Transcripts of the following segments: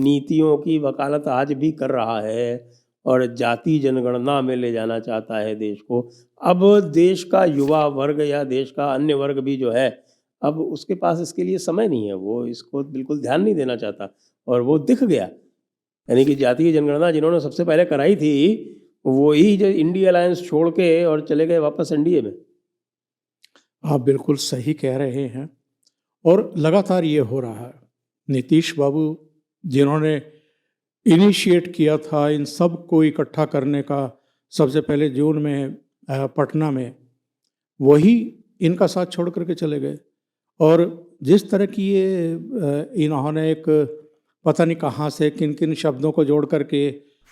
नीतियों की वकालत आज भी कर रहा है और जाति जनगणना में ले जाना चाहता है देश को। अब देश का युवा वर्ग या देश का अन्य वर्ग भी जो है, अब उसके पास इसके लिए समय नहीं है, वो इसको बिल्कुल ध्यान नहीं देना चाहता और वो दिख गया। यानी कि जातीय जनगणना जिन्होंने सबसे पहले कराई थी, वो ही जो इंडिया अलायंस छोड़ के और चले गए वापस एनडीए में। आप बिल्कुल सही कह रहे हैं और लगातार ये हो रहा है। नीतीश बाबू जिन्होंने इनिशिएट किया था इन सब को इकट्ठा करने का, सबसे पहले जून में पटना में, वही इनका साथ छोड़ करके चले गए। और जिस तरह की ये इन्होंने एक पता नहीं कहाँ से किन किन शब्दों को जोड़ करके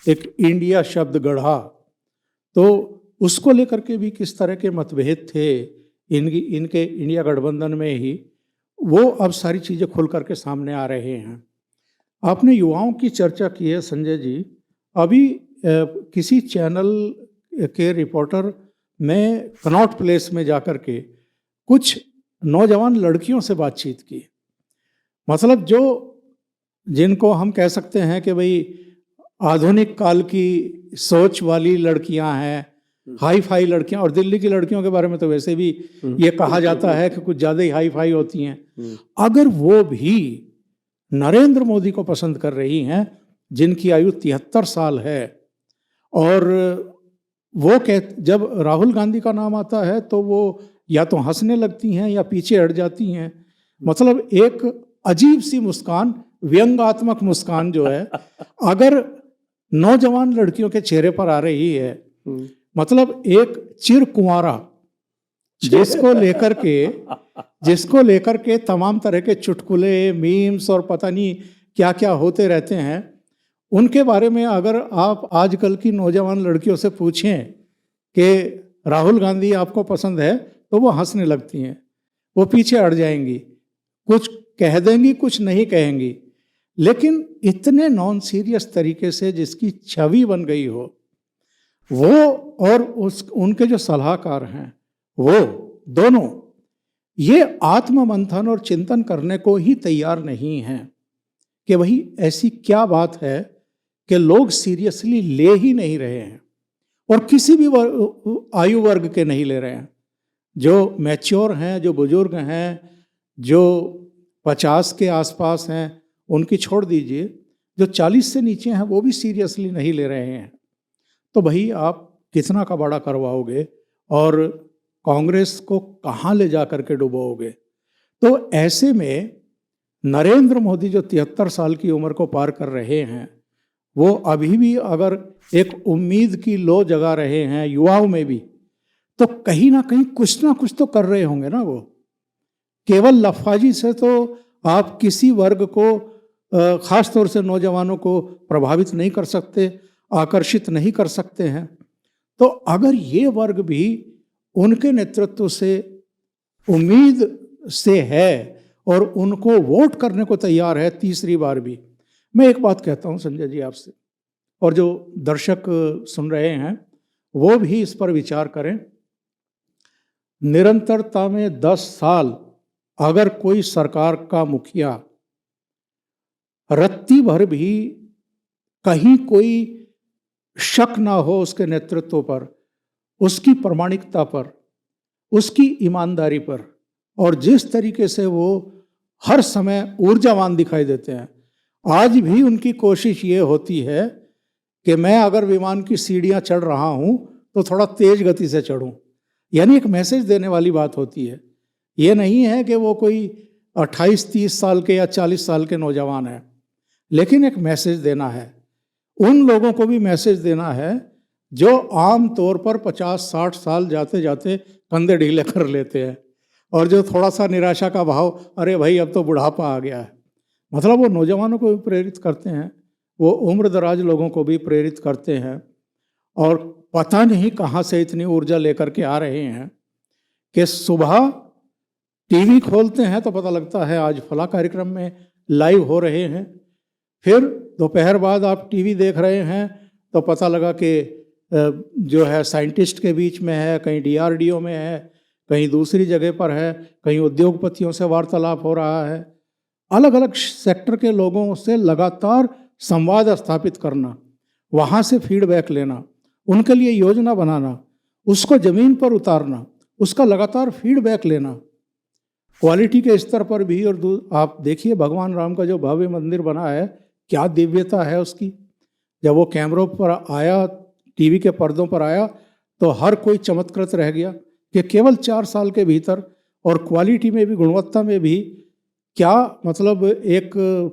एक इंडिया शब्द गढ़ा, तो उसको लेकर के भी किस तरह के मतभेद थे इनके इंडिया गठबंधन में ही, वो अब सारी चीज़ें खुल करके सामने आ रहे हैं। आपने युवाओं की चर्चा की है संजय जी। अभी किसी चैनल के रिपोर्टर ने कनॉट प्लेस में जाकर के कुछ नौजवान लड़कियों से बातचीत की। मतलब जो जिनको हम कह सकते हैं कि भाई आधुनिक काल की सोच वाली लड़कियां हैं, हाई फाई लड़कियां, और दिल्ली की लड़कियों के बारे में तो वैसे भी ये कहा जाता है कि कुछ ज़्यादा ही हाई फाई होती हैं। अगर वो भी नरेंद्र मोदी को पसंद कर रही हैं, जिनकी आयु 73 साल है, और वो जब राहुल गांधी का नाम आता है तो वो या तो हंसने लगती हैं या पीछे हट जाती हैं। मतलब एक अजीब सी मुस्कान, व्यंग्यात्मक मुस्कान जो है अगर नौजवान लड़कियों के चेहरे पर आ रही है, मतलब एक चिर कुंवारा जिसको लेकर के तमाम तरह के चुटकुले, मीम्स और पता नहीं क्या क्या होते रहते हैं, उनके बारे में अगर आप आजकल की नौजवान लड़कियों से पूछें कि राहुल गांधी आपको पसंद है, तो वो हंसने लगती हैं, वो पीछे हट जाएंगी, कुछ कह देंगी, कुछ नहीं कहेंगी। लेकिन इतने नॉन सीरियस तरीके से जिसकी छवि बन गई हो, वो और उनके जो सलाहकार हैं, वो दोनों ये आत्म मंथन और चिंतन करने को ही तैयार नहीं हैं कि वही ऐसी क्या बात है कि लोग सीरियसली ले ही नहीं रहे हैं, और किसी भी आयु वर्ग के नहीं ले रहे हैं। जो मैच्योर हैं, जो बुजुर्ग हैं, जो 50 के आसपास हैं, उनकी छोड़ दीजिए, जो 40 से नीचे हैं वो भी सीरियसली नहीं ले रहे हैं। तो भाई आप कितना का बड़ा करवाओगे और कांग्रेस को कहाँ ले जा कर के डुबोगे? तो ऐसे में नरेंद्र मोदी जो 73 साल की उम्र को पार कर रहे हैं, वो अभी भी अगर एक उम्मीद की लो जगा रहे हैं युवाओं में भी, तो कहीं ना कुछ तो कर रहे होंगे ना। वो केवल लफाजी से तो आप किसी वर्ग को, खास तौर से नौजवानों को प्रभावित नहीं कर सकते, आकर्षित नहीं कर सकते हैं। तो अगर ये वर्ग भी उनके नेतृत्व से उम्मीद से है और उनको वोट करने को तैयार है तीसरी बार भी, मैं एक बात कहता हूं संजय जी आपसे, और जो दर्शक सुन रहे हैं वो भी इस पर विचार करें। निरंतरता में 10 साल अगर कोई सरकार का मुखिया रत्ती भर भी कहीं कोई शक ना हो उसके नेतृत्व पर, उसकी प्रामाणिकता पर, उसकी ईमानदारी पर, और जिस तरीके से वो हर समय ऊर्जावान दिखाई देते हैं, आज भी उनकी कोशिश ये होती है कि मैं अगर विमान की सीढ़ियां चढ़ रहा हूं तो थोड़ा तेज गति से चढ़ूं। यानी एक मैसेज देने वाली बात होती है। ये नहीं है कि वो कोई 28-30 साल के या 40 साल के नौजवान हैं, लेकिन एक मैसेज देना है। उन लोगों को भी मैसेज देना है जो आम तौर पर 50-60 साल जाते जाते कंधे ढीले कर लेते हैं, और जो थोड़ा सा निराशा का भाव, अरे भाई अब तो बुढ़ापा आ गया है। मतलब वो नौजवानों को भी प्रेरित करते हैं, वो उम्र दराज लोगों को भी प्रेरित करते हैं, और पता नहीं कहाँ से इतनी ऊर्जा लेकर के आ रहे हैं कि सुबह टीवी खोलते हैं तो पता लगता है आज फला कार्यक्रम में लाइव हो रहे हैं, फिर दोपहर बाद आप टीवी देख रहे हैं तो पता लगा कि जो है साइंटिस्ट के बीच में है, कहीं DRDO में है, कहीं दूसरी जगह पर है, कहीं उद्योगपतियों से वार्तालाप हो रहा है। अलग अलग सेक्टर के लोगों से लगातार संवाद स्थापित करना, वहाँ से फीडबैक लेना, उनके लिए योजना बनाना, उसको ज़मीन पर उतारना, उसका लगातार फीडबैक लेना, क्वालिटी के स्तर पर भी। और आप देखिए भगवान राम का जो भव्य मंदिर बना है, क्या दिव्यता है उसकी। जब वो कैमरों पर आया, टीवी के पर्दों पर आया, तो हर कोई चमत्कृत रह गया कि केवल 4 साल के भीतर और क्वालिटी में भी, गुणवत्ता में भी, क्या मतलब एक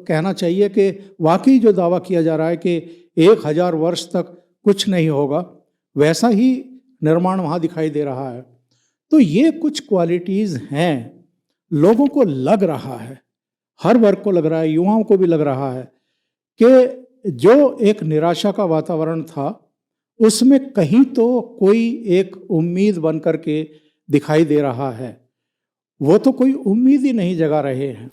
कहना चाहिए कि वाकई जो दावा किया जा रहा है कि 1000 वर्ष तक कुछ नहीं होगा, वैसा ही निर्माण वहाँ दिखाई दे रहा है। तो ये कुछ क्वालिटीज़ हैं, लोगों को लग रहा है, हर वर्ग को लग रहा है, युवाओं को भी लग रहा है कि जो एक निराशा का वातावरण था, उसमें कहीं तो कोई एक उम्मीद बन करके दिखाई दे रहा है। वो तो कोई उम्मीद ही नहीं जगा रहे हैं।